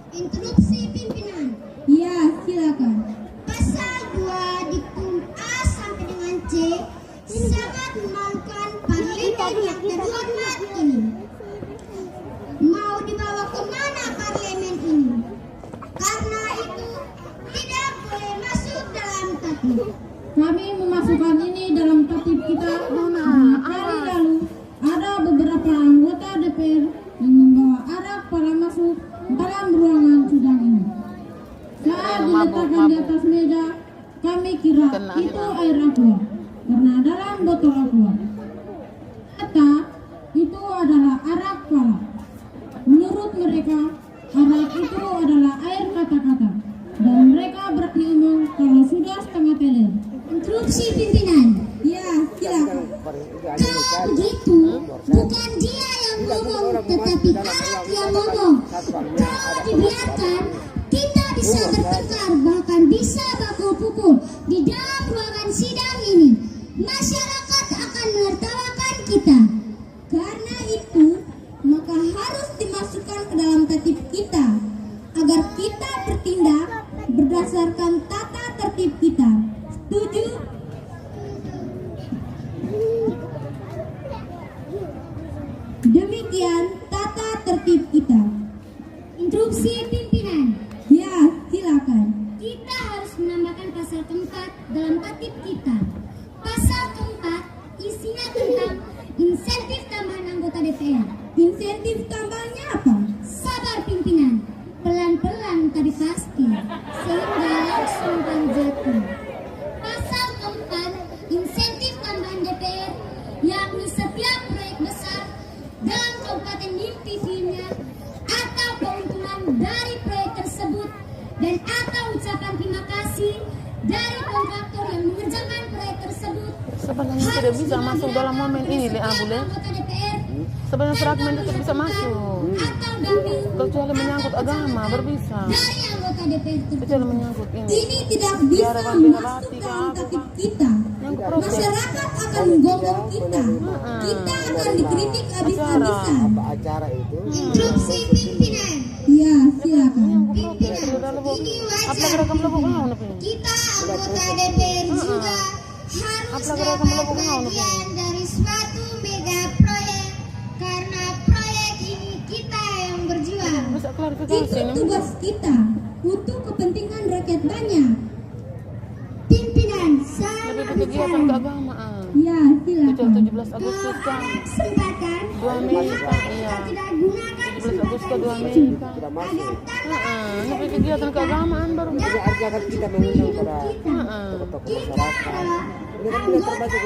Interupsi pimpinan. Ya, silakan. Pasal 2 diktum A sampai dengan C sangat memalukan parlemen yang terhormat ini. Mau dibawa kemana parlemen ini? Karena itu tidak boleh masuk dalam tatip. Kami memasukkan ini dalam tatip kita karena kali lalu ada beberapa anggota DPR yang membawa arak pada masuk dalam ruangan sidang ini. Saat diletakkan di atas meja, kami kira itu air aqua karena dalam botol aqua. Ternyata itu adalah arak pala. Menurut mereka, arak itu adalah air kata-kata dan mereka berani umum kalau sudah setengah teler. Interupsi pimpinan. Ya, silakan. Kalau begitu, bukan dia yang ngomong, tetapi anak yang ngomong. Kalau dibiarkan, kita bisa bertengkar, bahkan bisa baku-pukul di dalam ruangan sidang ini. Masyarakat akan menertawakan kita. Karena itu, maka harus dimasukkan ke dalam tatip kita agar kita bertindak berdasarkan tata tertib kita. Setuju? Demikian tata tertib kita. Interupsi pimpinan. Ya, silakan. Kita harus menambahkan pasal keempat dalam tatip kita. Pasal keempat isinya tentang insentif tambahan anggota DPR. Insentif tambahnya apa? Sabar pimpinan, pelan-pelan tadi pasti, sehingga langsung jatuh. Pasal keempat, insentif tambahan DPR, yakni setiap proyek besar dalam kabupaten mimpi filmnya atau keuntungan dari proyek tersebut dan atau ucapan terima kasih dari kontraktor yang mengerjakan proyek tersebut Sebenarnya tidak bisa masuk dalam momen ini, Le Abule. anggota DPR Sebenarnya fragmen itu bisa masuk, atau damping kecuali menyangkut agama berbisa. dari anggota DPR tersebut. Kecuali menyangkut ini. Ini tidak bisa Biarkan masuk berarti dalam apa? tatip kita. Yang proses Masyarakat akan menggonggong kita. Kita akan dikritik habis-habisan. Apa acara itu? Interupsi pimpinan. Ya, silakan. Pimpinan, ini wajar. Kita anggota DPR juga harus dapat bagian dari suatu mega proyek karena proyek ini kita yang berjuang. bisa klarifikasi Itu ini. tugas kita untuk kepentingan rakyat banyak. Pimpinan, Lebih saya kegiatan keagamaan. Ya, Kecuali silakan. 17 Agustus kan, kesempatan 2 Mei kan, iya. tidak gunakan 17 Agustus 2 Mei kan. Sudah masuk. Lebih kegiatan keagamaan baru. Jadi artinya kan kita mengundang para tokoh masyarakat. Ini kan tidak termasuk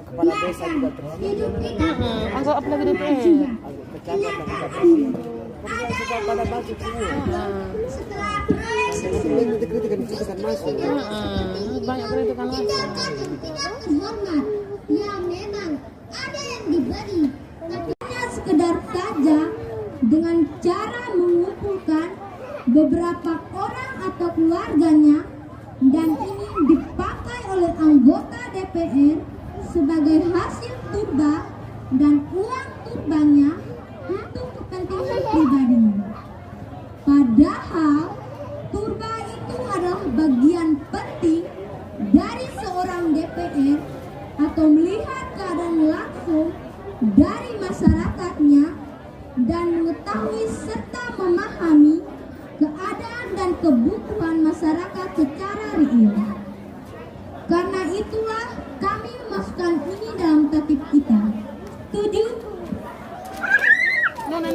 kepala desa juga termasuk. Anggap apalagi DPR. Pejabat dan bupati. Pokoknya sudah pada masuk semua. setelah proyek Ini kritikan kita kan masuk. Banyak kritikan masuk. tindakan yang tidak terhormat yang memang ada yang diberi tapi Hanya sekedar saja dengan cara mengumpulkan beberapa orang atau keluarganya dan ini dipakai oleh anggota DPR sebagai hasil turba dan uang turbanya untuk kepentingan pribadinya. Padahal turba itu adalah bagian penting dari seorang DPR atau melihat keadaan langsung dari masyarakatnya dan mengetahui serta memahami keadaan dan kebutuhan masyarakat secara real. Karena itulah kami memasukkan ini dalam tatip kita. Setuju? Nona,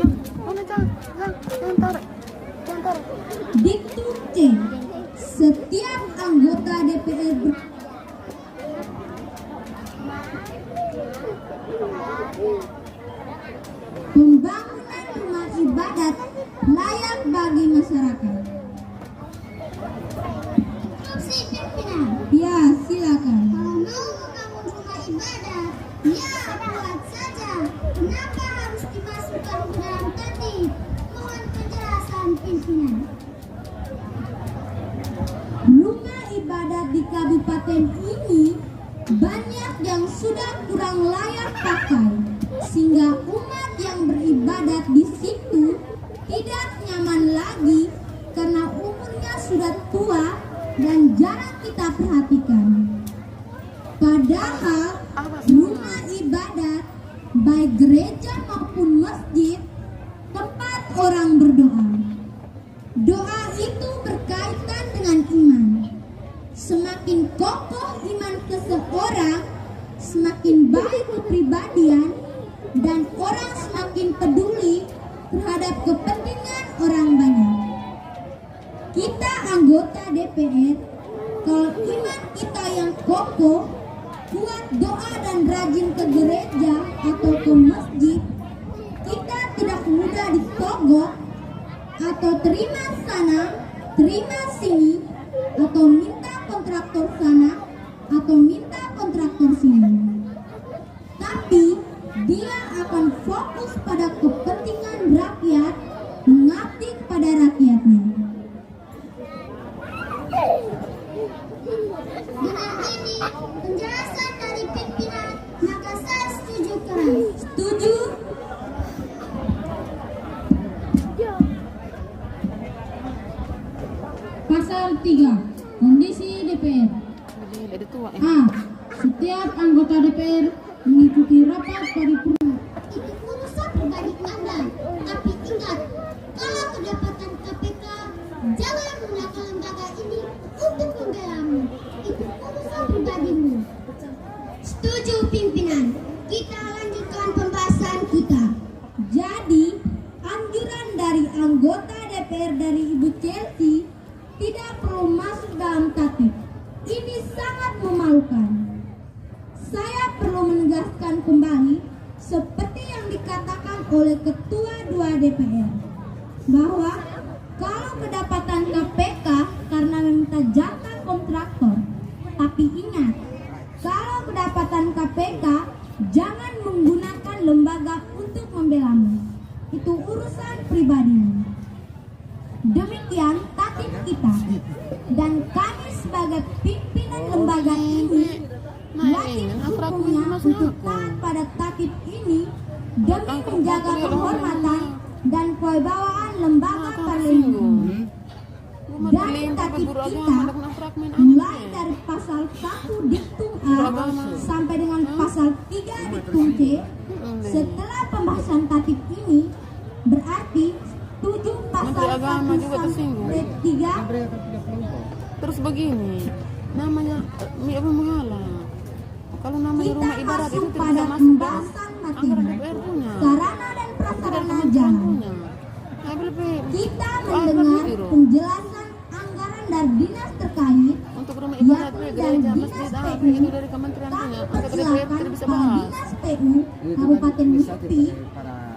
jangan tarik. Diktum C. Setiap anggota DPR pembangunan rumah ibadat layak bagi masyarakat. interupsi pimpinan. Ya, silakan. Kalau mau membangun rumah ibadah, ya buat saja. Kenapa harus dimasukkan ke dalam tatip? Mohon penjelasan pimpinan. Rumah ibadat di kabupaten ini banyak yang sudah kurang layak pakai, sehingga umat yang beribadat di situ gereja maupun masjid tempat orang berdoa. Doa itu berkaitan dengan iman. Semakin kokoh iman seseorang, semakin baik kepribadian, dan orang semakin peduli terhadap kepentingan orang banyak. Kita anggota DPR, kalau iman kita yang kokoh, kuat doa dan rajin ke gereja atau ke masjid, kita tidak mudah ditogok atau terima sana, terima sini, atau minta kontraktor sana, atau minta kontraktor sini. Tapi dia akan fokus pada kepentingan rakyat, mengabdi kepada rakyatnya. Dengan ini penjelasan dari pimpinan, maka saya setuju keras. Setuju? Pasal 3. Kondisi DPR. Jadi tua A. Setiap anggota DPR mengikuti rapat paripurna. Itu urusan pribadi Anda. Tapi ingat, kalau kedapatan KPK, jangan menggunakan lembaga ini untuk membelamu. Itu urusan pribadimu. Setuju pimpinan. Kita lanjutkan pembahasan kita. Jadi, anjuran dari anggota DPR dari Ibu Chelsea tidak perlu masuk dalam tatip. Ini sangat memalukan. Saya perlu menegaskan kembali seperti yang dikatakan oleh Ketua 2 DPR bahwa kalau kedapatan KPK karena meminta jatah kontraktor, tapi ingat, kalau kedapatan KPK jangan menggunakan lembaga untuk membelamu. Itu urusan pribadimu. Demikian tatip kita, dan kami sebagai pimpinan lembaga ini wajib hukumnya untuk taat pada tatip ini demi menjaga kehormatan dan kewibawaan lembaga parlemen. Dari tatip kita, mulai dari pasal 1 diktum A sampai dengan pasal 3 diktum C, setelah pembahasan tatip ini, berarti 7 pasal Menteri Agama 1 juga tersinggung. sampai 3 Terus begini, namanya apa menghalang. Kalau namanya kita rumah ibadat itu masuk tidak pada bisa masuk dalam pembahasan anggaran materi. DPR punya. Sarana dan Tidak prasarana kementerian jalan. punya. Kita mendengar penjelasan anggaran dari dinas terkait, Untuk rumah ibadat, yakni dari gereja, dinas masjid, apa PU. itu dari kementerian Kami punya. Anggaran DPR persilakan tidak bisa Pak bahas. Dinas PU Kabupaten Merapi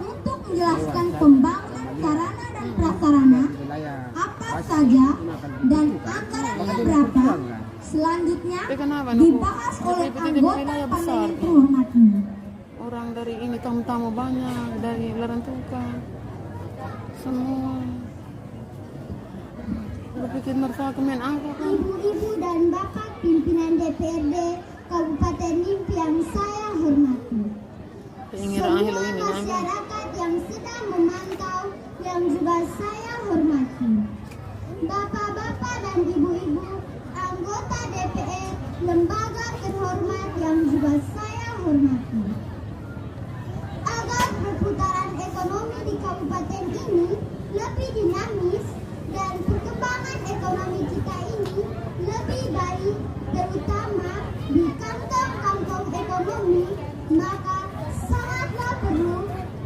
untuk menjelaskan pembangunan sarana dan prasarana apa saja dan anggarannya berapa. Selanjutnya Tapi kenapa, dibahas Nuku? oleh DPR di anggota wilayah besar. parlemen terhormat ini. Orang dari ini tamu-tamu banyak dari Larantuka semua. Berpikir mersakemen apa kan? Ibu-ibu dan bapak pimpinan DPRD Kabupaten Mimpi yang saya hormati. Keinginan akhir Semua ini namanya. masyarakat yang sedang memantau yang juga saya hormati. Bapak-bapak dan ibu-ibu anggota DPR lembaga terhormat yang juga saya hormati. Agar perputaran ekonomi di kabupaten ini lebih dinamis dan perkembangan ekonomi kita ini lebih baik, terutama di kantong-kantong ekonomi, maka sangatlah perlu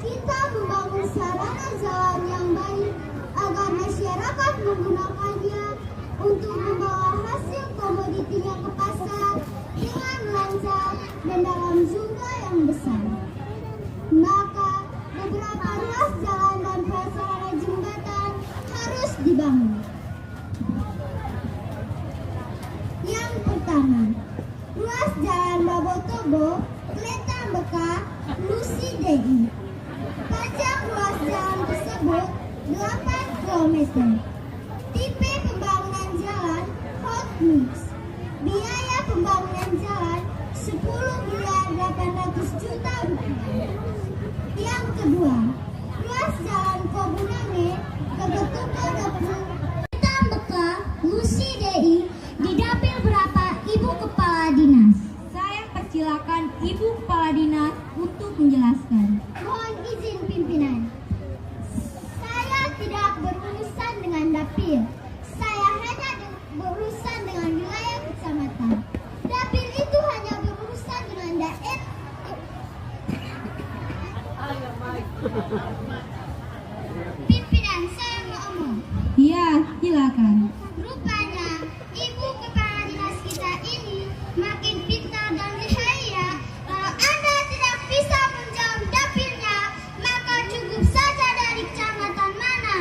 kita membangun sarana jalan yang baik agar masyarakat menggunakannya untuk membawa hasil komoditinya ke pasar dengan lancar dan dalam jumlah yang besar. Maka beberapa ruas jalan dan prasarana jembatan harus dibangun. Yang pertama, ruas jalan Babotobo, Kletam Beka, Lusi DI. Panjang ruas jalan tersebut 8 km. Tipe pembangunan jalan hot mix. Biaya pembangunan jalan 10.800 juta rupiah. Yang kedua, ruas jalan Kobunane ke Betuko Depu, Kletam Beka, Lusi DI didapil berapa Ibu Kepala Dinas? Saya persilakan Ibu Kepala Dinas untuk menjelaskan. Mohon Pimpinan, saya mau omong. Iya, silakan. Rupanya ibu kepala dinas kita ini makin pintar dan lihai ya. Kalau Anda tidak bisa menjawab dapilnya, maka cukup saja dari kecamatan mana?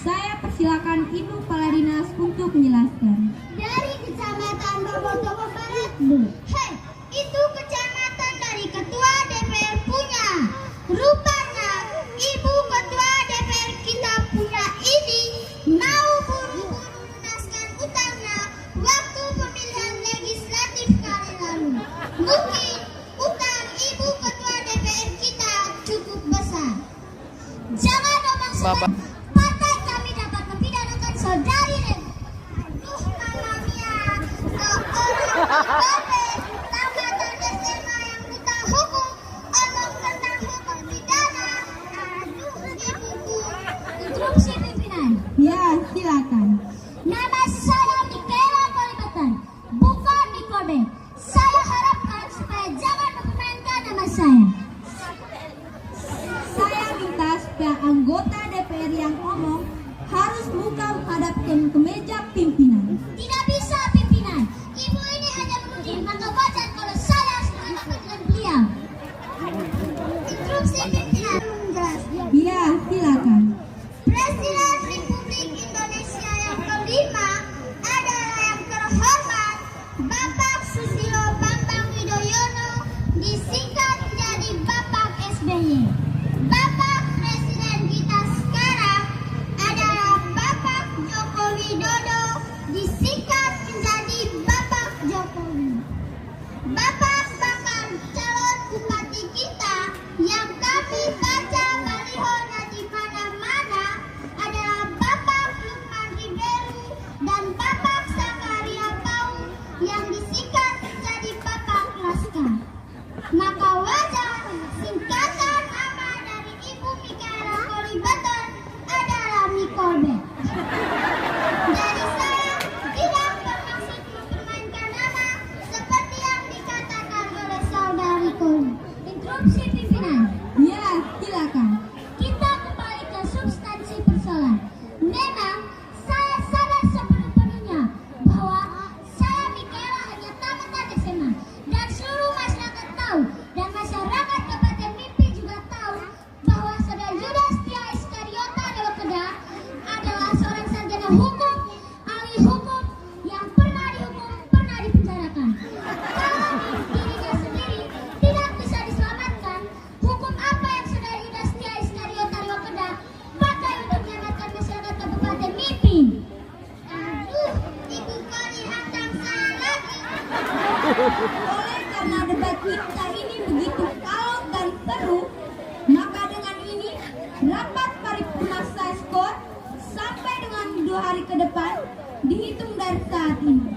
Saya persilakan Ibu Kepala Dinas untuk menjelaskan. Dari kecamatan Bobotowo Barat, Bu. Hei, itu kecamatan dari ketua DPR punya. Rupanya ibu ketua DPR kita punya ini mau buru-buru lunaskan utangnya waktu pemilihan legislatif kali lalu. Mungkin utang ibu ketua DPR kita cukup besar. Jangan omong Bapak. sebentar. Partai kami dapat mempidanakan saudari Rem. Aduh, Mama Mia, seorang pemimpin tamatan SMA yang buta hukum, omong tentang hukum pidana. Aduh, ibuku. Interupsi pimpinan. Ya, silakan. Nama saya Mikaela Kolibatan, bukan Nikode. Saya harapkan supaya jangan mempermainkan nama saya. Saya minta supaya anggota DPR yang ngomong harus muka menghadap ke meja pimpinan. Tidak bisa pimpinan. Ibu ini hanya menuding, maka wajar kalau saya sependapat dengan beliau. Instruksi pimpinan menjelaskan. Ya, silakan. Presiden Republik Indonesia yang kelima adalah yang terhormat Bapak Susilo Bambang Yudhoyono, disingkat menjadi Bapak SBY. Bapak Presiden kita sekarang adalah Bapak Joko Widodo, disingkat menjadi Bapak Jokowi. Bapak bakal calon bupati kita yang kami baca balihonya di mana-mana adalah Bapak Lukman Riberu dan Bapak Zakaria Paul yang disingkat menjadi Bapak Laskar. Maka wajar singkatan nama dari Ibu Mikaela Kolibatan adalah Mikolbe. Dari saya tidak bermaksud mempermainkan nama seperti yang dikatakan oleh saudariku. Interupsi pimpinan. Ya, silakan. Kita kembali ke substansi persoalan. Memang saya sadar sepenuh-penuhnya bahwa saya Mikaela hanya tamatan SMA dan seluruh masyarakat tahu dan masyarakat Kabupaten Mimpi juga tahu bahwa saudara Yudas Tia Iskariota Dewakeda adalah seorang sarjana hukum, ahli hukum yang pernah dihukum, pernah dipenjarakan. Kalau dirinya sendiri tidak bisa diselamatkan, hukum apa yang saudara Yudas Tia Iskariota Dewakeda pakai untuk menyelamatkan masyarakat Kabupaten Mimpi? Aduh, ibu kali hantam saya lagi. Oleh karena debat kita ini begitu alot dan seru, maka dengan ini rapat paripurna saya skor sampai dengan 2 hari ke depan dihitung dari saat ini.